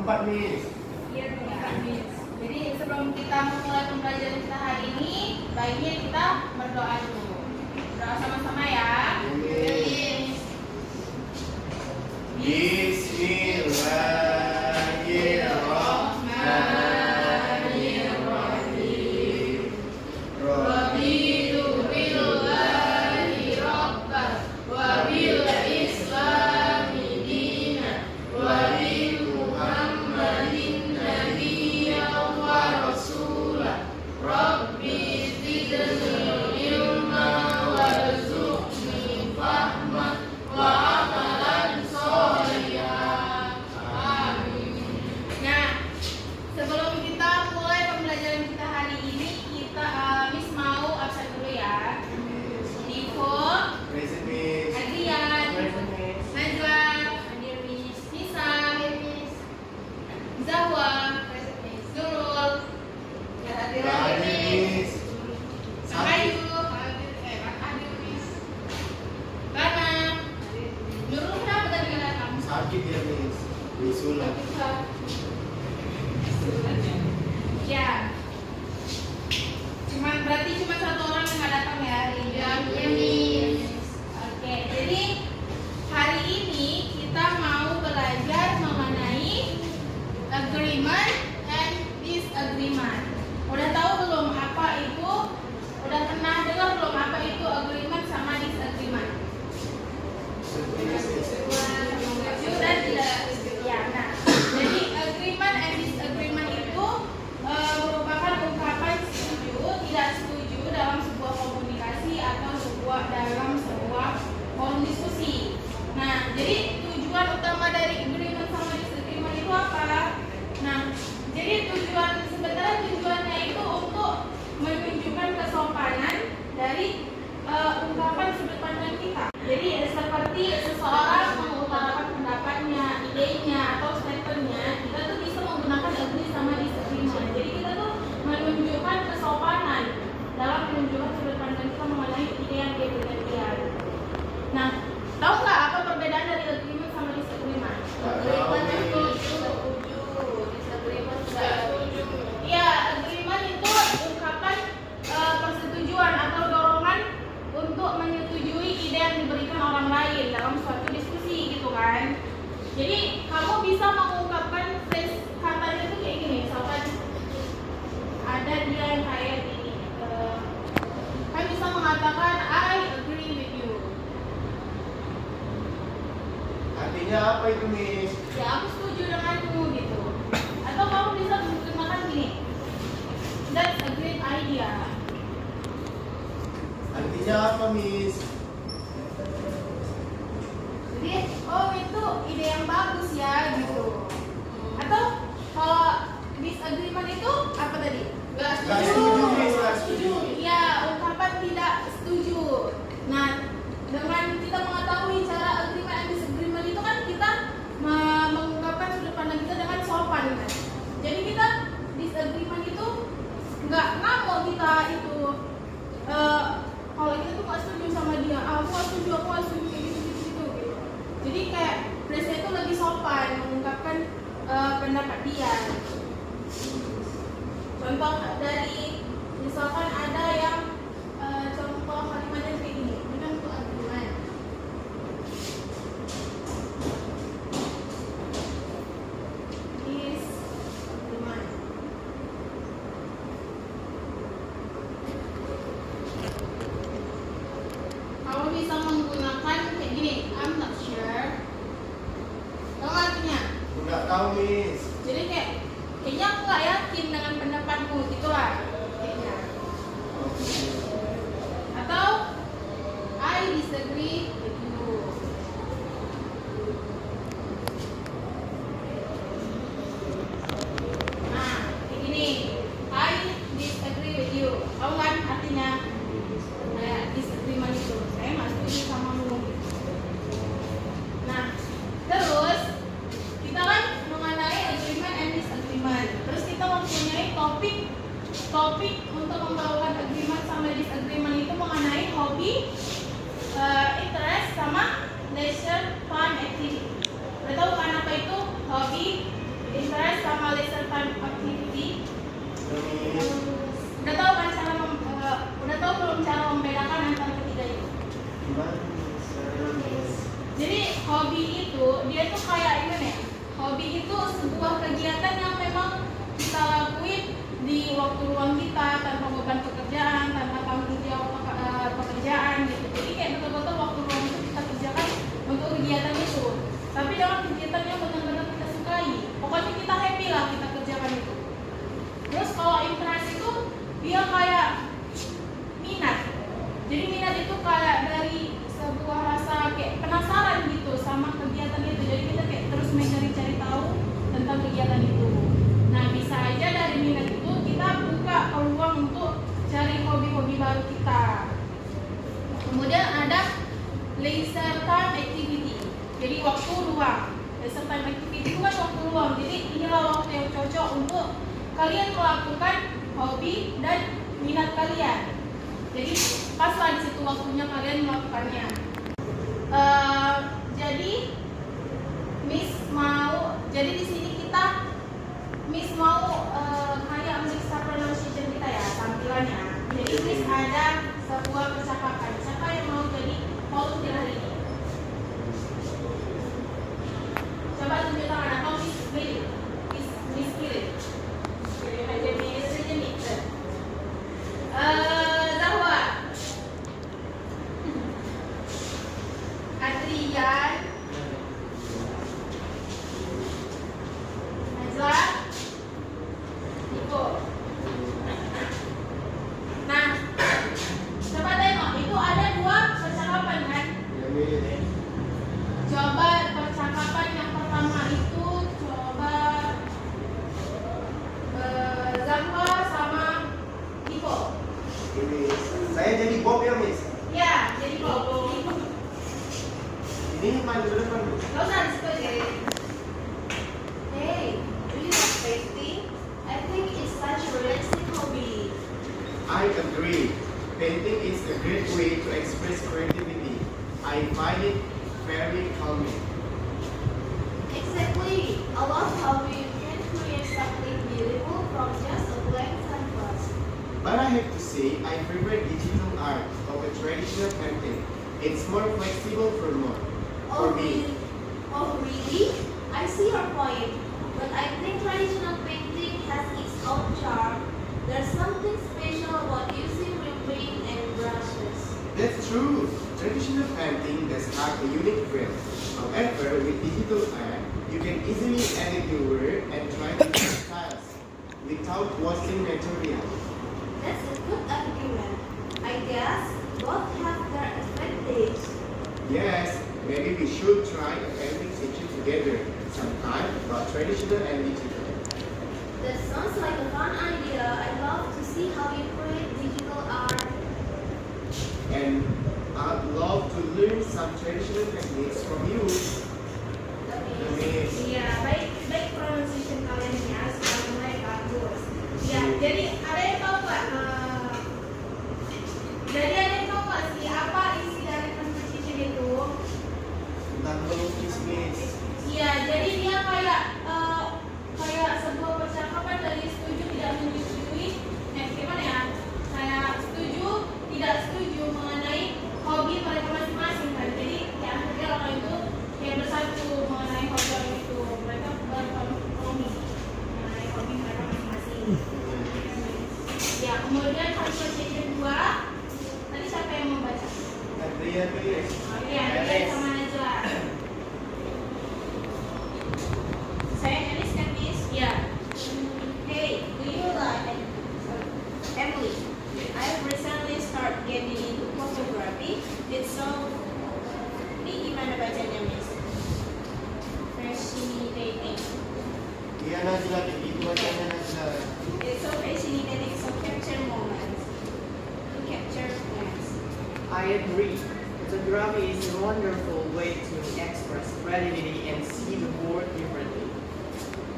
Keempat, Miss. Iya, keempat, Miss. Jadi sebelum kita memulai pembelajaran kita hari ini, baiknya kita berdoa dulu. Berdoa sama-sama ya. Miss. Bismillahirrahmanirrahim. Raditu billahi rabban wa bil islami dinan wa bi Muhammadin nabiyyan wa rasulan. Rabbi zidni ilma warzuqni fahma wa amalan sholihan. Amin. Nah, sebelum kita mulai pembelajaran kita hari ini, kita Miss mau absen dulu ya. Niko, Present, Miss. Adrian, Present, Miss. Najwa, hadir Miss. Nisa, Zahwa, Nurul, ya hadir lagi Miss. Samayu, hadir Miss. Lana, Nurul kenapa tadi nggak datang? Sakit ya, Miss. Disunat. Ya, berarti cuma satu orang yang nggak datang ya hari ini. Ya, Miss. Oke, jadi hari ini kita mau belajar mengenai agreement and disagreement. Udah tahu belum apa itu? Udah pernah dengar belum apa itu agreement sama disagreement? Setuju dan tidak setuju. Ya, nah, jadi agreement and disagreement itu merupakan ungkapan setuju, tidak setuju dalam sebuah komunikasi atau dalam sebuah forum diskusi. Nah, jadi tujuan utama dari agreement sama disagreement itu apa? Nah, jadi sebenarnya tujuannya itu untuk menunjukkan kesopanan dari ungkapan sudut pandang kita. Jadi seperti seseorang mengutarakan pendapatnya, idenya atau statementnya, kita tuh bisa menggunakan agree sama disagreement. Jadi kita tuh menunjukkan kesopanan dalam menunjukkan sudut pandang kita mengenai ide yang dia berikan. Nah, tahu nggak apa perbedaan dari agreement sama disagreement? Agreement itu setuju, disagreement tidak setuju. Iya, agreement itu ungkapan persetujuan atau dorongan untuk menyetujui ide yang diberikan orang lain dalam suatu diskusi gitu kan. Jadi kamu bisa mengungkapkan phrase katanya itu kayak gini, misalkan ada dia yang kayak gini, kan bisa mengatakan I agree with you. Artinya apa itu, Miss? Ya aku setuju denganmu gitu. Atau kamu bisa menggunakan gini, that's a great idea. Artinya apa, Miss? Jadi, oh itu ide yang bagus ya gitu. Atau kalau disagreement itu apa tadi? Gak setuju. Miss, gak setuju. Iya, ungkapan tidak setuju. Nah, dengan kita mengetahui cara agreement and disagreement itu kan kita mengungkapkan sudut pandang kita dengan sopan kan. Jadi kita disagreement itu nggak ngamuk kita itu. Kalau kita tuh nggak setuju sama dia, aku nggak setuju kayak gitu. Jadi kayak phrase itu lebih sopan mengungkapkan pendapat dia. Contoh dari misalkan ada yang contoh kalimatnya kayak gini, ini kan untuk agreement. Disagreement. Kamu bisa menggunakan kayak gini, I'm not sure. Tahu nggak artinya? Nggak tahu, Miss. Jadi kayaknya aku nggak yakin dengan pendapatmu, gitulah kayaknya. Atau hobi itu dia tuh kayak gimana ya? Hobi itu sebuah kegiatan yang memang kita lakuin di waktu luang kita tanpa beban pekerjaan, tanpa tanggung jawab pekerjaan gitu. Jadi kayak betul-betul waktu luang itu kita kerjakan untuk kegiatan itu. Tapi dalam kegiatan yang benar-benar kita sukai. Pokoknya kita happy lah kita kerjakan itu. Terus kalau interest itu dia kayak minat. Jadi minat itu kayak dari sebuah rasa kayak penasaran gitu sama kegiatan itu. Jadi kita kayak terus mencari-cari tahu tentang kegiatan itu. Nah, bisa aja dari minat itu kita buka peluang untuk cari hobi-hobi baru kita. Kemudian ada leisure time activity. Jadi waktu luang. Leisure time activity itu kan waktu luang. Jadi inilah waktu yang cocok untuk kalian melakukan hobi dan minat kalian. Jadi paslah di situ waktunya kalian melakukannya. Jadi Miss mau, jadi di sini kita Miss mau kayak meriksa pronunciation kita ya, tampilannya. Jadi Miss ada sebuah percakapan. Siapa yang mau jadi volunteer hari ini? Coba tunjuk tangan atau Miss Billy, Miss Billy. Jadi aja Miss Jennifer. Zahwa, Adrian, Najla, Niko. Nah, coba tengok, itu ada dua percakapan kan? Ya, Miss. Coba percakapan yang pertama itu coba Zahwa sama Niko. Miss. Saya jadi Bob ya, Miss. Ya, jadi Bob. Ini maju ke depan, Miss. Gak usah di situ aja. Hey, do you like painting? I think it's such a relaxing hobby. I agree. Painting is a great way to express creativity. I find it very calming. Exactly. I love how you can create something beautiful from just a blank canvas. But I have to say, I prefer digital art over traditional painting. It's more flexible for me. Oh, really? I see your point. But I think traditional painting has its own charm. There's something special about using real paint and brushes. That's true. Traditional painting does have a unique feel. However, with digital art, you can easily edit your work and try different styles without wasting material. That's a good argument. I guess both have their advantage. Yes, maybe we should try a painting session together sometime about traditional and digital. That sounds like a fun idea. I'd love to see how you create digital art. And I'd love to learn some traditional techniques from you. Miss. Iya, baik pronunciation kalian ya, sudah mulai bagus. Ya, jadi ada yang tahu nggak? Jadi ada yang tahu nggak sih apa isi dari pronunciation itu? Tentang melukis, Miss. Iya, jadi dia kayak sebuah percakapan dari setuju tidak menyetujui. Gimana ya? Kayak setuju tidak setuju mengenai hobi mereka masing-masing kan. Jadi ya akhirnya orang itu kayak bersatu mengenai hobi itu. Mereka berkompromi mengenai hobi mereka masing-masing. Ya, kemudian conversation 2. Tadi siapa yang membaca? Adrian, Miss. Oh iya, dia sama Najla. Saya Elis kan, Miss? Iya. Hey, do you like Emily? I've recently started getting into photography. It's so... Ini gimana bacanya, Miss? Fascinating. Iya, Najla, kayak gitu bacanya, Najla. It's so fascinating, so capture moments. To capture moments. I agree. Photography is a wonderful way to express creativity and see the world differently.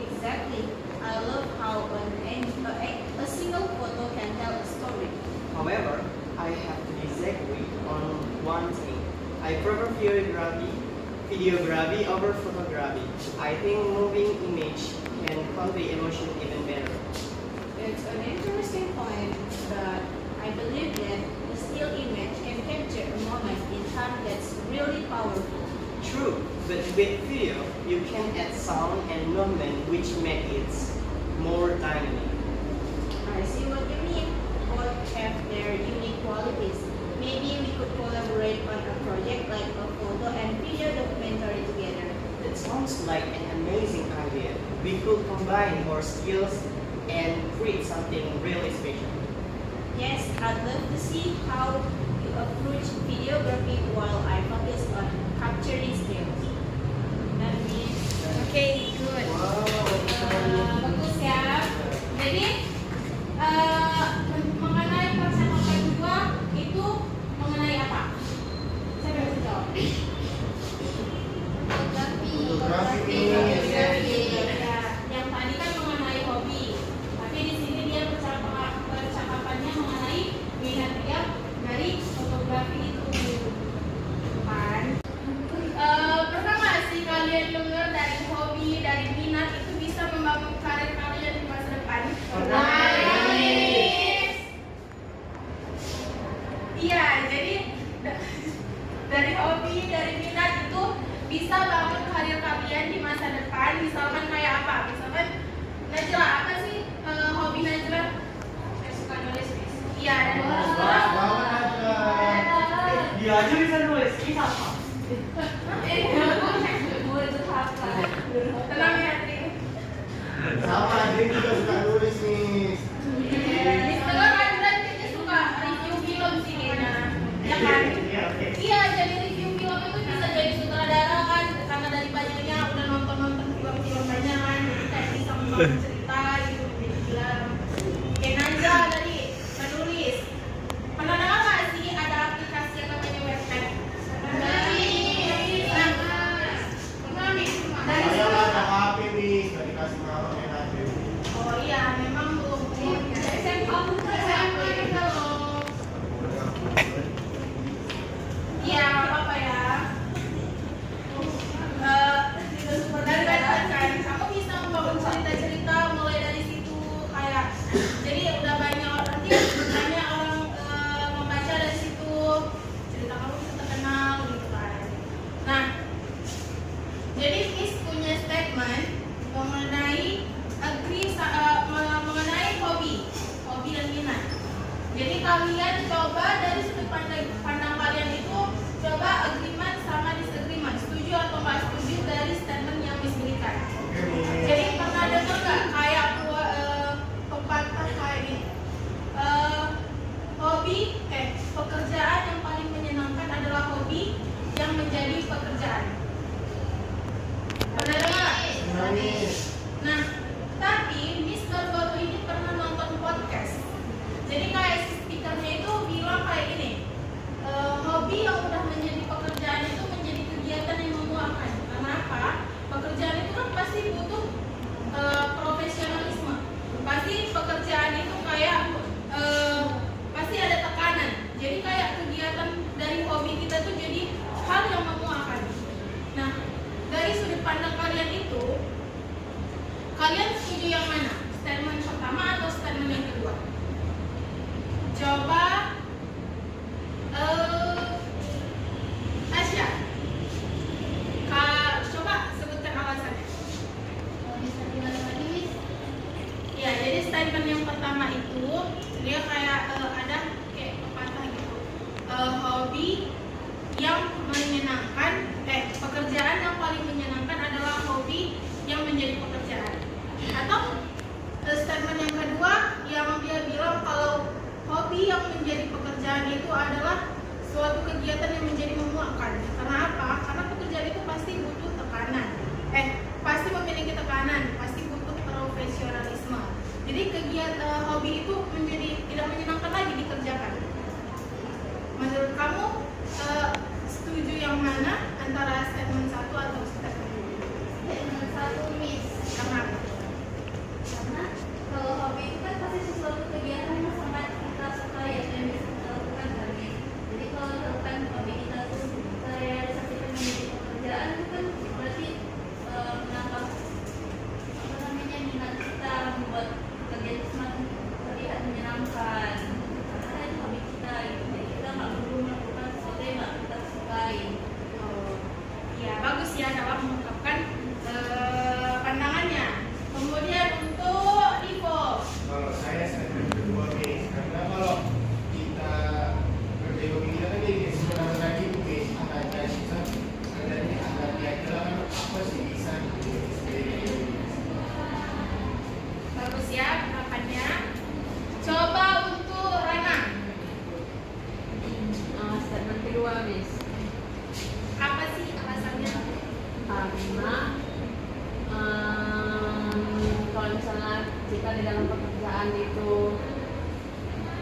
Exactly. I love how a single photo can tell a story. However, I have to disagree on one thing. I prefer videography over photography. I think moving image can convey emotion even better. It's an interesting point, but I believe that still image can capture a moment in time that's really powerful. True, But with video, you can add sound and movement which make it more dynamic. I see what you mean. Both have their unique qualities. Maybe we could collaborate on a project like a photo and video documentary together. That sounds like an amazing idea. We could combine our skills and create something really special. Yes, I'd love to see how you approach videography while I focus on capturing skills. That means Oke, good. Bagus ya. Jadi mengenai percakapan kedua itu mengenai apa? Saya bisa jawab. Fotografi. Ya, yang tadi kan mengenai hobi. Tapi di sini dia percakapannya mengenai minat dia dari fotografi itu. Kan? Pernah nggak sih kalian dengar dari hobi, dari minat itu bisa membangun karir kalian di masa depan? Iya, jadi dari hobi, dari minat itu bisa bangun karir kalian di masa depan. Misalkan kayak apa? Misalkan Najla, apa sih hobi Najla? Saya suka nulis. Iya, dan Dia aja bisa nulis, kita apa? tenang ya, Tri. Sama, dia juga suka nulis nih. Kalau Najla dia suka review film sih kayaknya, ya kan? Iya, jadi review film itu bisa jadi sutradara kan, karena dari banyaknya udah nonton film-film banyak kan, jadi kayak bisa membangun cerita gitu, jadi film. Kayak Najla tadi menulis. Pernah dengar nggak sih ada aplikasi yang namanya Wattpad? Dari Saya situ. ada HP nih, nggak dikasih nama HP. Oh iya, memang belum. SMP kalau. Iya, apa ya? Dari Wattpad kan, kamu bisa membangun cerita-cerita mulai dari situ kayak. Jadi udah banyak nanti banyak orang membaca dari situ, cerita kamu bisa terkenal gitu kan. Nah, jadi Miss punya statement mengenai mengenai hobi dan minat. Jadi kalian coba dari sudut pandang kalian itu coba agreement sama disagreement, setuju atau nggak setuju dari statement yang Miss berikan. Jadi pernah dengar nggak kayak pepatah kayak ini? Pekerjaan yang paling menyenangkan adalah hobi yang menjadi pekerjaan. Pernah dengar? Nah, tapi Miss baru-baru ini pernah nonton podcast. Jadi kayak si speakernya itu bilang kayak gini, hobi yang udah menjadi pekerjaan itu menjadi kegiatan yang memuaskan. Karena apa? Pekerjaan itu kan pasti butuh profesionalisme. Pasti pekerjaan itu kayak pasti ada tekanan. Jadi kayak kegiatan dari hobi kita tuh jadi hal yang memuaskan. Nah, dari sudut pandang kalian itu, kalian setuju yang mana? Statement pertama atau statement yang kedua? Coba Asya, coba sebutkan alasannya. Bisa diulang lagi, Miss? Ya, jadi statement yang pertama itu dia kayak ada kayak pepatah gitu. Hobi yang menyenangkan, pekerjaan yang paling menyenangkan adalah hobi yang menjadi pekerjaan. Atau statement yang kedua yang dia bilang kalau hobi yang menjadi pekerjaan itu adalah suatu kegiatan yang menjadi memuaskan. Karena apa? Karena pekerjaan itu pasti butuh tekanan. Pasti memiliki tekanan, pasti butuh profesionalisme. Jadi kegiatan hobi itu menjadi tidak di dalam pekerjaan itu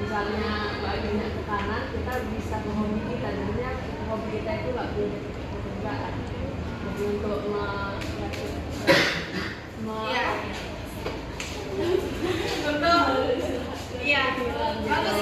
misalnya banyak tekanan, kita bisa ke hobi kita. Jadinya hobi kita itu nggak punya pekerjaan. Jadi untuk Iya. Untuk iya bagus